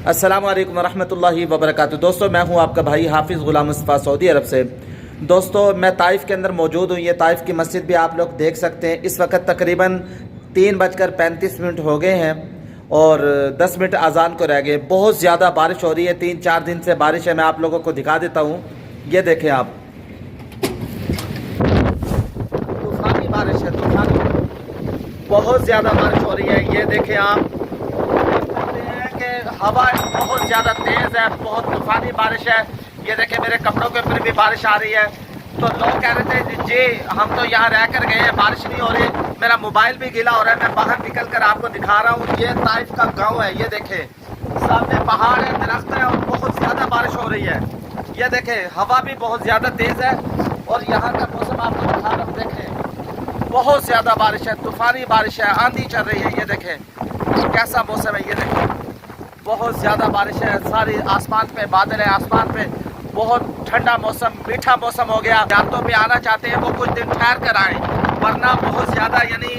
अस्सलामु अलैकुम रहमतुल्लाहि व बरकातुहू। दोस्तों, मैं हूं आपका भाई हाफिज़ ग़ुलाम मुस्तफ़ा सऊदी अरब से। दोस्तों, मैं ताइफ़ के अंदर मौजूद हूं। ये ताइफ़ की मस्जिद भी आप लोग देख सकते हैं। इस वक्त तकरीबन 3:35 हो गए हैं और 10 मिनट अजान को रह गए। बहुत ज़्यादा बारिश हो रही है, 3-4 दिन से बारिश है। मैं आप लोगों को दिखा देता हूँ। ये देखें आप, तूफ़ानी बारिश है, तूफ़ानी, बहुत ज़्यादा बारिश हो रही है। ये देखें आप, हवा बहुत ज़्यादा तेज़ है, बहुत तूफानी बारिश है। ये देखें मेरे कपड़ों के ऊपर भी बारिश आ रही है। तो लोग कह रहे थे जी हम तो यहाँ रह कर गए हैं, बारिश नहीं हो रही। मेरा मोबाइल भी गीला हो रहा है। मैं बाहर निकल कर आपको दिखा रहा हूँ। ये ताइफ का गांव है। ये देखें सामने पहाड़ है, दरख्त है और बहुत ज़्यादा बारिश हो रही है। ये देखें हवा भी बहुत ज़्यादा तेज़ है और यहाँ का मौसम आपको दिखा रहा हूँ। देखें बहुत ज़्यादा बारिश है, तूफानी बारिश है, आंधी चल रही है। ये देखें कैसा मौसम है। ये देखें बहुत ज़्यादा बारिश है, सारी आसमान पे बादल है, आसमान पे बहुत ठंडा मौसम, मीठा मौसम हो गया। ज़ियारतों पे आना चाहते हैं वो कुछ दिन ठहर कर आएँ, वरना बहुत ज़्यादा यानी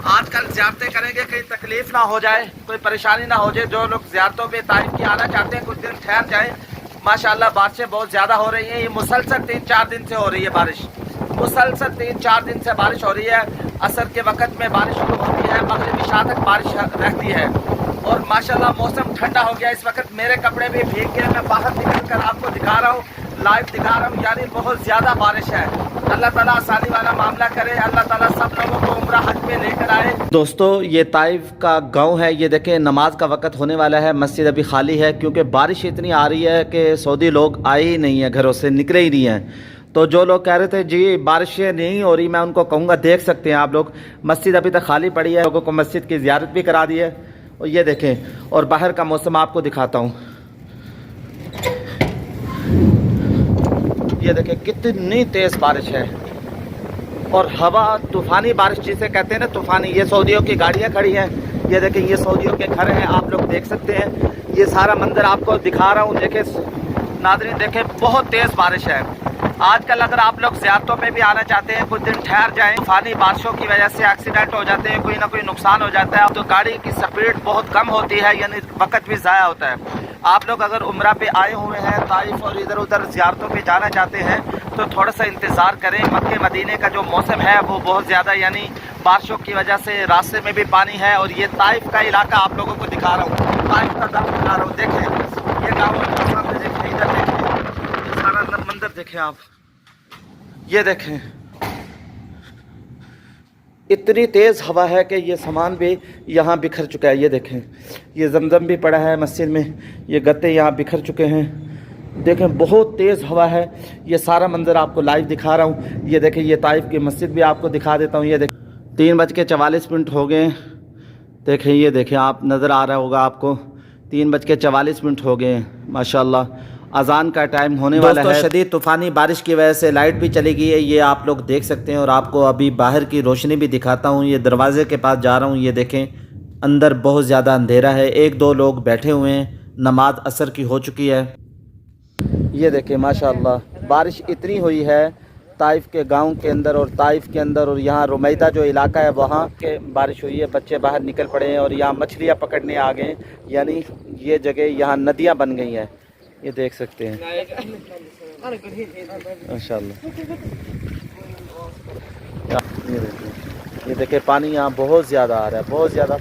आजकल ज़ियारतें करेंगे कहीं तकलीफ़ ना हो जाए, कोई परेशानी ना हो जाए। जो लोग ज़ियारतों पे ताइफ की आना चाहते हैं कुछ दिन ठहर जाएँ। माशाअल्लाह बारिशें बहुत ज़्यादा हो रही हैं। ये मुसलसल 3-4 दिन से हो रही है बारिश, मुसलसल 3-4 दिन से बारिश हो रही है। असर के वक्त में बारिश शुरू होती है, मगरिब इशा तक बारिश रहती है और माशाल्लाह मौसम ठंडा हो गया। इस वक्त मेरे कपड़े भी भीग गए। मैं बाहर निकल कर आपको दिखा रहा हूँ, लाइव दिखा रहा हूँ। यानी बहुत ज़्यादा बारिश है। अल्लाह ताला आसानी वाला मामला करे। अल्लाह ताला सब लोगों को उम्रा हज में लेकर आए। दोस्तों, ये ताइफ का गांव है। ये देखें नमाज का वक्त होने वाला है, मस्जिद अभी खाली है क्योंकि बारिश इतनी आ रही है कि सऊदी लोग आए ही नहीं है, घरों से निकले ही नहीं हैं। तो जो लोग कह रहे थे जी बारिशें नहीं हो रही, मैं उनको कहूँगा देख सकते हैं आप लोग, मस्जिद अभी तक खाली पड़ी है। लोगों को मस्जिद की ज़ियारत भी करा दी है। और ये देखें, और बाहर का मौसम आपको दिखाता हूँ। ये देखें कितनी तेज़ बारिश है और हवा, तूफ़ानी बारिश जिसे कहते हैं ना, तूफ़ानी। ये सऊदियों की गाड़ियाँ खड़ी हैं। ये देखें ये सऊदियों के घर हैं, आप लोग देख सकते हैं। ये सारा मंजर आपको दिखा रहा हूँ। देखें नाज़रीन, देखें बहुत तेज़ बारिश है। आजकल अगर आप लोग ज़ियारतों पे भी आना चाहते हैं, कुछ दिन ठहर जाएं, तूफ़ानी बारिशों की वजह से एक्सीडेंट हो जाते हैं, कोई ना कोई नुकसान हो जाता है, तो गाड़ी की स्पीड बहुत कम होती है, यानी वक्त भी ज़ाया होता है। आप लोग अगर उम्रा पे आए हुए हैं ताइफ और इधर उधर ज़ियारतों पे जाना चाहते हैं तो थोड़ा सा इंतज़ार करें। मक्के मदीने का जो मौसम है वो बहुत ज़्यादा, यानी बारिशों की वजह से रास्ते में भी पानी है। और ये ताइफ का इलाका आप लोगों को दिखा रहा हूँ, ताइफ का गाँव दिखा रहा हूँ। देखें ये गाँव सामने, देखें इधर, देखें सारा मंदिर देखें आप। ये देखें इतनी तेज़ हवा है कि ये सामान भी यहाँ बिखर चुका है। ये देखें ये जमजम भी पड़ा है मस्जिद में, ये गत्ते यहाँ बिखर चुके हैं। देखें बहुत तेज़ हवा है। ये सारा मंजर आपको लाइव दिखा रहा हूँ। ये देखें ये ताइफ की मस्जिद भी आपको दिखा देता हूँ। ये देखें 3:44 हो गए। देखें ये देखें आप, नज़र आ रहा होगा आपको, 3:44 हो गए माशाल्लाह। अजान का टाइम होने वाला है। शदीद तूफ़ानी बारिश की वजह से लाइट भी चली गई है, ये आप लोग देख सकते हैं। और आपको अभी बाहर की रोशनी भी दिखाता हूँ। ये दरवाज़े के पास जा रहा हूँ। ये देखें अंदर बहुत ज़्यादा अंधेरा है। 1-2 लोग बैठे हुए हैं, नमाज असर की हो चुकी है। ये देखें माशाअल्लाह बारिश इतनी हुई है ताइफ के गांव के अंदर और ताइफ के अंदर, और यहाँ रुमैदा जो इलाका है वहाँ के बारिश हुई है। बच्चे बाहर निकल पड़े हैं और यहाँ मछलियाँ पकड़ने आ गए, यानी ये जगह यहाँ नदियाँ बन गई हैं। ये देख सकते हैं माशाअल्लाह। ये देखें पानी यहाँ बहुत ज़्यादा आ रहा है, बहुत ज़्यादा,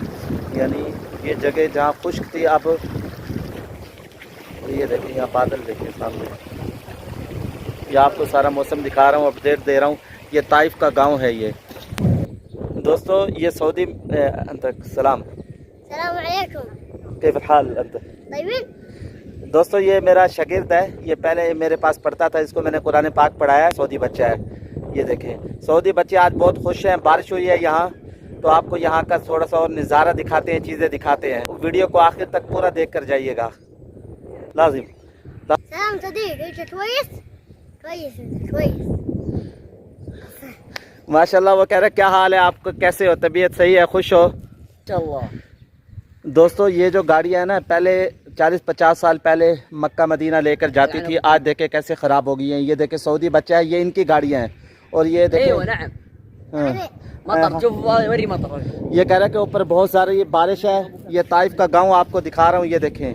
यानी ये जगह जहाँ खुश्क थी अब। ये देखें यहाँ बादल देखें सामने। ये आपको सारा मौसम दिखा रहा हूँ, अपडेट दे रहा हूँ। ये ताइफ का गांव है ये। दोस्तों ये सऊदी सलाम कैफ हाल अंत। दोस्तों ये मेरा शागिर्द है, ये पहले मेरे पास पढ़ता था, इसको मैंने कुरान पाक पढ़ाया। सऊदी बच्चा है। ये देखें सऊदी बच्चे आज बहुत खुश हैं, बारिश हुई है यहाँ। तो आपको यहाँ का थोड़ा सा और नज़ारा दिखाते हैं, चीज़ें दिखाते हैं। वीडियो को आखिर तक पूरा देख कर जाइएगा लाजिम। माशाल्लाह वो कह रहे क्या हाल है आपको, कैसे हो, तबीयत सही है, खुश हो? दोस्तों ये जो गाड़ियाँ है ना, पहले 40-50 साल पहले मक्का मदीना लेकर जाती थी, आज देखे कैसे ख़राब हो गई हैं। ये देखे सऊदी बच्चा है, ये इनकी गाड़ियाँ हैं। और ये देखे ये कह रहा है कि ऊपर बहुत सारी ये बारिश है। ये ताइफ का गांव आपको दिखा रहा हूँ। ये देखें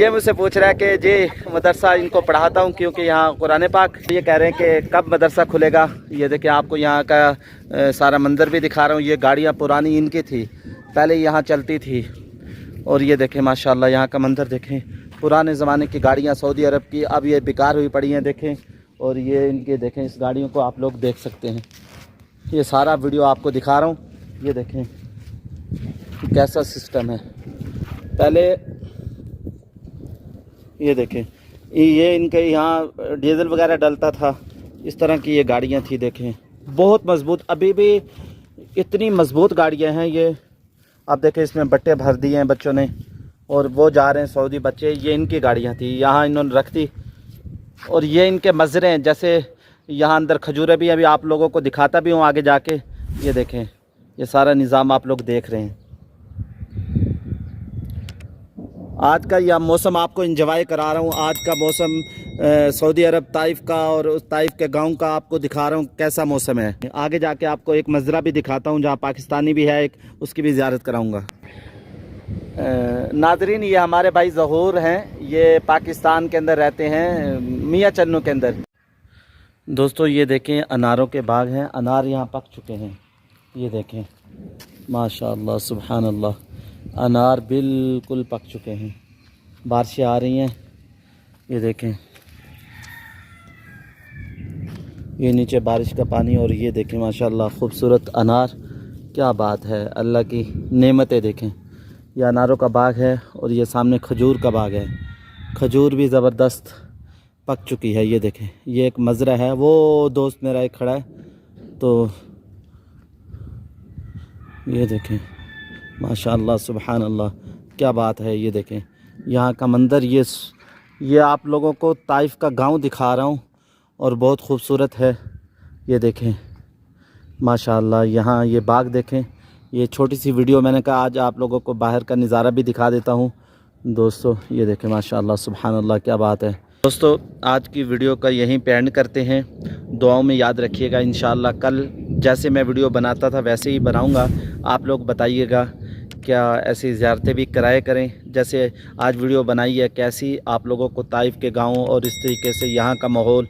ये मुझसे पूछ रहा है कि जी मदरसा इनको पढ़ाता हूँ क्योंकि यहाँ कुरान पाक. ये कह रहे हैं कि कब मदरसा खुलेगा. ये देखिए आपको यहाँ का सारा मंजर भी दिखा रहा हूँ. ये गाड़ियाँ पुरानी इनकी थी, पहले यहाँ चलती थी. और ये देखें माशाल्लाह यहाँ का मंजर देखें. पुराने ज़माने की गाड़ियाँ सऊदी अरब की अब ये बेकार हुई पड़ी हैं देखें. और ये इनके देखें, इस गाड़ियों को आप लोग देख सकते हैं. ये सारा वीडियो आपको दिखा रहा हूँ. ये देखें कैसा सिस्टम है. पहले ये देखें, ये इनके यहाँ डीजल वगैरह डलता था. इस तरह की ये गाड़ियाँ थी देखें, बहुत मज़बूत. अभी भी इतनी मज़बूत गाड़ियाँ हैं ये. आप देखें इसमें बट्टे भर दिए हैं बच्चों ने और वो जा रहे हैं सऊदी बच्चे. ये इनकी गाड़ियाँ थी, यहाँ इन्होंने रख दी. और ये इनके मज़रे हैं. जैसे यहाँ अंदर खजूरें भी अभी आप लोगों को दिखाता भी हूँ आगे जाके. ये देखें, ये सारा निज़ाम आप लोग देख रहे हैं. आज का यह मौसम आपको इंजॉय करा रहा हूँ. आज का मौसम सऊदी अरब ताइफ का और उस ताइफ के गांव का आपको दिखा रहा हूँ कैसा मौसम है. आगे जाके आपको एक मज़रा भी दिखाता हूँ जहाँ पाकिस्तानी भी है एक, उसकी भी ज़ियारत कराऊँगा. नाजरीन ये हमारे भाई ज़हूर हैं. ये पाकिस्तान के अंदर रहते हैं, मियाँ चन्नू के अंदर. दोस्तों ये देखें अनारों के बाग हैं. अनार यहाँ पक चुके हैं. ये देखें माशाअल्लाह सुभान अल्लाह, अनार बिल्कुल पक चुके हैं. बारिशें आ रही हैं. ये देखें ये नीचे बारिश का पानी. और ये देखें माशाअल्लाह खूबसूरत अनार. क्या बात है, अल्लाह की नेमतें देखें. ये अनारों का बाग है और ये सामने खजूर का बाग है. खजूर भी ज़बरदस्त पक चुकी है. ये देखें ये एक मज़रा है. वो दोस्त मेरा एक खड़ा है. तो ये देखें माशाअल्लाह सुभान अल्लाह, क्या बात है. ये देखें यहाँ का मंदिर. ये आप लोगों को ताइफ का गांव दिखा रहा हूँ और बहुत खूबसूरत है. ये देखें माशाअल्लाह यहाँ ये बाग देखें. ये छोटी सी वीडियो मैंने कहा आज आप लोगों को बाहर का नज़ारा भी दिखा देता हूँ दोस्तों. ये देखें माशाअल्लाह सुभान अल्लाह, क्या बात है. दोस्तों आज की वीडियो का यहीं पे एंड करते हैं. दुआओं में याद रखिएगा. इंशाअल्लाह कल जैसे मैं वीडियो बनाता था वैसे ही बनाऊंगा. आप लोग बताइएगा क्या ऐसी ज़ियारतें भी कराए करें जैसे आज वीडियो बनाई है. कैसी आप लोगों को ताइफ के गाँव और इस तरीके से यहाँ का माहौल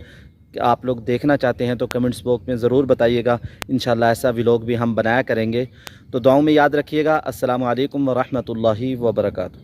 आप लोग देखना चाहते हैं तो कमेंट्स बॉक्स में ज़रूर बताइएगा. इंशाअल्लाह ऐसा व्लॉग भी हम बनाया करेंगे. तो दुआओं में याद रखिएगा. अस्सलामु अलैकुम व रहमतुल्लाहि व बरकातुहू.